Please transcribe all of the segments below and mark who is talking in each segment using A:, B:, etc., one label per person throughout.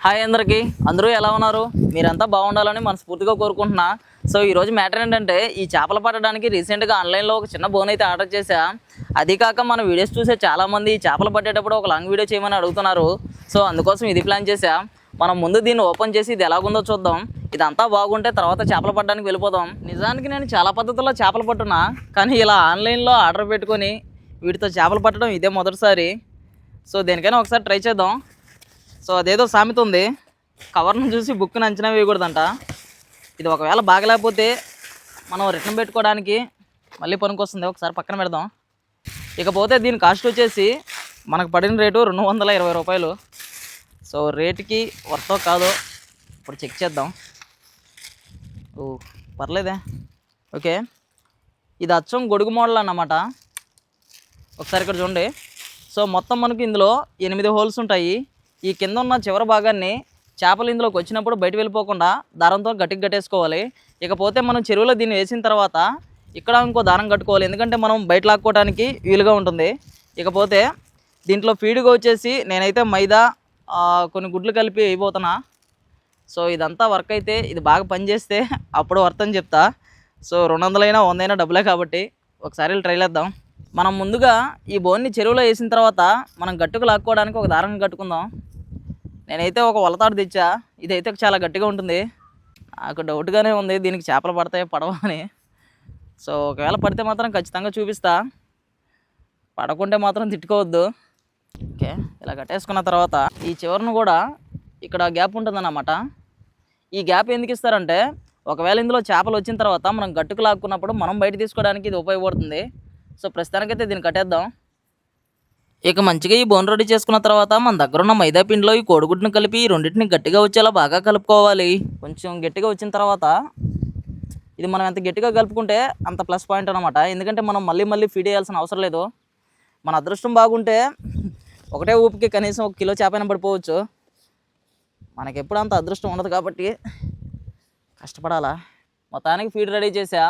A: Hi అందరికీ, అందరూ ఎలా ఉన్నారు? మీరంతా బాగుండాలని మనస్ఫూర్తిగా కోరుకుంటున్నా. సో ఈరోజు మ్యాటర్ ఏంటంటే, ఈ చేపలు పట్టడానికి రీసెంట్గా ఆన్లైన్లో ఒక చిన్న బోన్ అయితే ఆర్డర్ చేశా. అది కాక మన వీడియోస్ చూసే చాలామంది ఈ చేపలు పట్టేటప్పుడు ఒక లాంగ్ వీడియో చేయమని అడుగుతున్నారు. సో అందుకోసం ఇది ప్లాన్ చేశా. మనం ముందు దీన్ని ఓపెన్ చేసి ఇది ఎలాగుందో చూద్దాం. ఇదంతా బాగుంటే తర్వాత చేపలు పట్టడానికి వెళ్ళిపోదాం. నిజానికి నేను చాలా పద్ధతుల్లో చేపలు పట్టున్నా, కానీ ఇలా ఆన్లైన్లో ఆర్డర్ పెట్టుకొని వీటితో చేపలు పట్టడం ఇదే మొదటిసారి. సో దేనికైనా ఒకసారి ట్రై చేద్దాం. సో అదేదో సామెత ఉంది, కవర్ను చూసి బుక్ని అంచనా వేయకూడదంట. ఇది ఒకవేళ బాగలేకపోతే మనం రిటర్న్ పెట్టుకోవడానికి మళ్ళీ పనికొస్తుంది. ఒకసారి పక్కన పెడదాం. ఇకపోతే దీని కాస్ట్ వచ్చేసి మనకు పడిన రేటు 220 రూపాయలు. సో రేటుకి వర్తో కాదో ఇప్పుడు చెక్ చేద్దాం. ఓ పర్లేదే, ఓకే. ఇది అచ్చం గొడుగు మోడల్ అన్నమాట. ఒకసారి ఇక్కడ చూడండి. సో మొత్తం మనకు ఇందులో 8 హోల్స్ ఉంటాయి. ఈ కింద ఉన్న చివరి భాగాన్ని చేపలు ఇందులోకి వచ్చినప్పుడు బయట వెళ్ళిపోకుండా దారంతో గట్టిగా కట్టేసుకోవాలి. ఇకపోతే మనం చెరువులో దీన్ని వేసిన తర్వాత ఇక్కడ ఇంకో దారం కట్టుకోవాలి, ఎందుకంటే మనం బయట లాక్కోవడానికి వీలుగా ఉంటుంది. ఇకపోతే దీంట్లో ఫీడ్గా వచ్చేసి నేనైతే మైదా కొన్ని గుడ్లు కలిపి వేయబోతున్నా. సో ఇదంతా వర్క్ అయితే ఇది బాగా పనిచేస్తే అప్పుడు వర్త్ అని చెప్తా. సో 200 అయినా 100 అయినా డబ్బులే కాబట్టి ఒకసారి ట్రై చేద్దాం. మనం ముందుగా ఈ బోన్ని చెరువులో వేసిన తర్వాత మనం గట్టుకు లాక్కోవడానికి ఒక దారం కట్టుకుందాం. నేనైతే ఒక వలతాడు తెచ్చా. ఇదైతే చాలా గట్టిగా ఉంటుంది. నాకు డౌట్గానే ఉంది దీనికి చేపలు పడతాయో పడవా అని. సో ఒకవేళ పడితే మాత్రం ఖచ్చితంగా చూపిస్తా, పడకుంటే మాత్రం తిట్టుకోవద్దు. ఓకే, ఇలా కట్టేసుకున్న తర్వాత ఈ చివరిని కూడా ఇక్కడ గ్యాప్ ఉంటుందన్నమాట. ఈ గ్యాప్ ఎందుకు ఇస్తారంటే, ఒకవేళ ఇందులో చేపలు వచ్చిన తర్వాత మనం గట్టుకు లాక్కున్నప్పుడు మనం బయట తీసుకోవడానికి ఇది ఉపయోగపడుతుంది. సో ప్రస్తుతానికైతే దీన్ని కట్టేద్దాం. ఇక మంచిగా ఈ బోన్ రెడీ చేసుకున్న తర్వాత మన దగ్గర ఉన్న మైదా పిండిలో ఈ కోడిగుడ్డును కలిపి ఈ రెండింటిని గట్టిగా వచ్చేలా బాగా కలుపుకోవాలి. కొంచెం గట్టిగా వచ్చిన తర్వాత ఇది మనం ఎంత గట్టిగా కలుపుకుంటే అంత ప్లస్ పాయింట్ అనమాట. ఎందుకంటే మనం మళ్ళీ మళ్ళీ ఫీడ్ చేయాల్సిన అవసరం లేదు. మన అదృష్టం బాగుంటే ఒకటే ఊపికి కనీసం 1 కిలో చేపైనా పడిపోవచ్చు. మనకి ఎప్పుడు అంత అదృష్టం ఉండదు కాబట్టి కష్టపడాలా. మొత్తానికి ఫీడ్ రెడీ చేసా.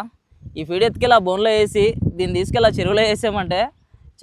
A: ఈ ఫీడ్ ఎత్తుకెళ్ళి ఆ బోన్లో వేసి దీన్ని తీసుకెళ్ళి ఆ చెరువులో వేసామంటే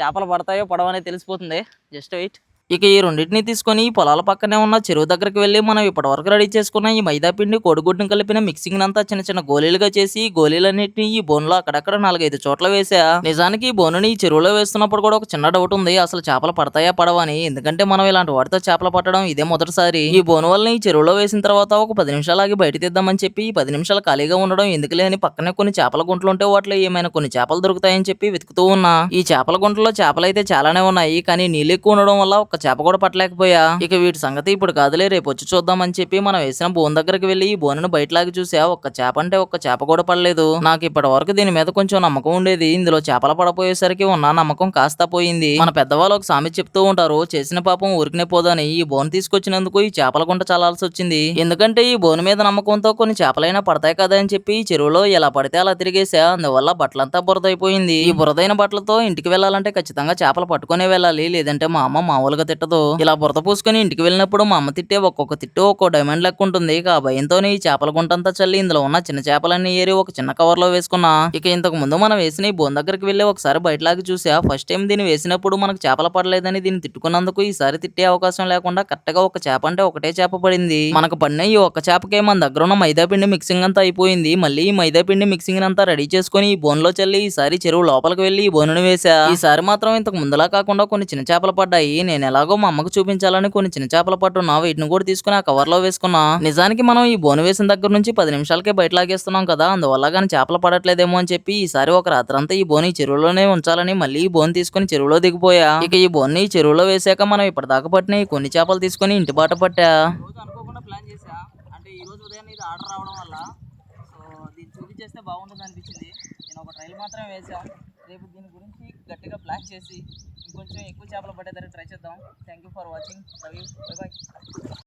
A: చేపలు పడతాయో పడవనే తెలిసిపోతుంది. Just wait. ఇక ఈ రెండింటిని తీసుకొని పొలాల పక్కనే ఉన్న చెరువు దగ్గరికి వెళ్ళి మనం ఇప్పటివరకు రెడీ చేసుకున్న ఈ మైదా పిండి కోడిగుడ్డును కలిపిన మిక్సింగ్ అంతా చిన్న చిన్న గోళీలుగా చేసి గోళీలన్నింటినీ ఈ బోన్లో అక్కడక్కడ 4-5 చోట్ల వేసా. నిజానికి ఈ బోనుని ఈ చెరువులో వేస్తున్నప్పుడు కూడా ఒక చిన్న డౌట్ ఉంది, అసలు చేపలు పడతాయా పడవని. ఎందుకంటే మనం ఇలాంటి వాటితో చేపలు పట్టడం ఇదే మొదటిసారి. ఈ బోను వల్ల ఈ చెరువులో వేసిన తర్వాత ఒక 10 నిమిషాలు ఆగి బయట తీద్దామని చెప్పి 10 నిమిషాలు ఖాళీగా ఉండడం ఎందుకులే అని పక్కనే కొన్ని చేపల గుంటలు ఉంటే వాటిలో ఏమైనా కొన్ని చేపలు దొరుకుతాయని చెప్పి వెతుకుతూ ఉన్నా. ఈ చేపల గుంటలో చేపలు అయితే చాలానే ఉన్నాయి, కానీ నీళ్ళు ఎక్కువ ఉండడం వల్ల ఒక చేప కూడా పట్టలేకపోయా. ఇక వీటి సంగతి ఇప్పుడు కాదులే, రేపు వచ్చి చూద్దామని చెప్పి మనం వేసిన బోన్ దగ్గరికి వెళ్ళి ఈ బోనును బయటలాగి చూసా. ఒక్క చేప అంటే ఒక్క చేప కూడా పడలేదు. నాకు ఇప్పటి వరకు దీని మీద కొంచెం నమ్మకం ఉండేది, ఇందులో చేపలు పడపోయేసరికి ఉన్న నమ్మకం కాస్త పోయింది. మన పెద్దవాళ్ళు ఒక సామెత చెప్తూ ఉంటారు, చేసిన పాపం ఊరికనే పోదని. ఈ బోన్ తీసుకొచ్చినందుకు ఈ చేపల గుంట చాలాల్సి వచ్చింది. ఎందుకంటే ఈ బోను మీద నమ్మకంతో కొన్ని చేపలైనా పడతాయి కదా అని చెప్పి చెరువులో ఎలా పడితే అలా తిరిగేసా. అందువల్ల బట్టలంతా బురదైపోయింది. ఈ బురదైన బట్టలతో ఇంటికి వెళ్ళాలంటే ఖచ్చితంగా చేపలు పట్టుకునే వెళ్ళాలి, లేదంటే మా అమ్మ మామూలుగా తిట్టదు. ఇలా బురద పూసుకొని ఇంటికి వెళ్ళినప్పుడు మా అమ్మ తిట్టే ఒక్కొక్క తిట్టు ఒక్కో డైమండ్ లెక్క ఉంటుంది. ఇక ఆ భయంతోనే ఈ చేపల గుంటంతా చల్లి ఇందులో ఉన్న చిన్న చేపలన్నీ ఏరి ఒక చిన్న కవర్ లో వేసుకున్నా. ఇక ఇంతకు ముందు మనం వేసిన ఈ బోన్ దగ్గరికి వెళ్ళి ఒకసారి బయటలాగి చూసా. ఫస్ట్ టైం దీన్ని వేసినప్పుడు మనకు చేపలు పడలేదని దీన్ని తిట్టుకున్నందుకు ఈసారి తిట్టే అవకాశం లేకుండా కరెక్ట్ గా ఒక చేప అంటే ఒకటే చేప పడింది. మనకు పడిన ఈ ఒక్క చేపకే మన దగ్గర ఉన్న మైదా పిండి మిక్సింగ్ అంతా అయిపోయింది. మళ్ళీ ఈ మైదా పిండి మిక్సింగ్ అంతా రెడీ చేసుకుని ఈ బోన్ లో చల్లి ఈసారి చెరువు లోపలికి వెళ్ళి ఈ బోనును వేసా. ఈసారి మాత్రం ఇంతకు ముందులా కాకుండా కొన్ని చిన్న చేపలు పడ్డాయి. నేను ఎలాగో మా అమ్మకు చూపించాలని కొన్ని చిన్న చేపలు పట్టున్నా. వీటిని కూడా తీసుకుని ఆ కవర్ లో వేసుకున్నా. నిజానికి మనం ఈ బోను వేసిన దగ్గర నుంచి 10 నిమిషాలకే బయట లాగేస్తున్నాం కదా, అందువల్ల కానీ చేపలు పడట్లేదేమో అని చెప్పి ఈసారి ఒక రాత్రంతా ఈ బోని చెరువులోనే ఉంచాలని మళ్ళీ ఈ బోన్ తీసుకుని చెరువులో దిగిపోయా. ఇక ఈ బోన్ని చెరువులో వేసాక మనం ఇప్పటిదాకా పట్టిన ఈ కొన్ని చేపలు తీసుకుని ఇంటి బాట పట్టా. అనుకోకుండా ప్లాన్ చేసా, అంటే ఈ రోజు ఉదయం ఇది ఆర్డర్ రావడం వల్ల సో దీన్ని చూపించేస్తే బాగుంటుంది అనిపించింది. నేను ఒక ట్రైల్ మాత్రమే వేసాం. రేపు దీని గురించి గట్టిగా ప్లాన్ చేసి ఇంకొంచెం ఎక్కువ చేపలు పట్టేదాన్ని ట్రై చేద్దాం. Thank you for watching. Love you, by by.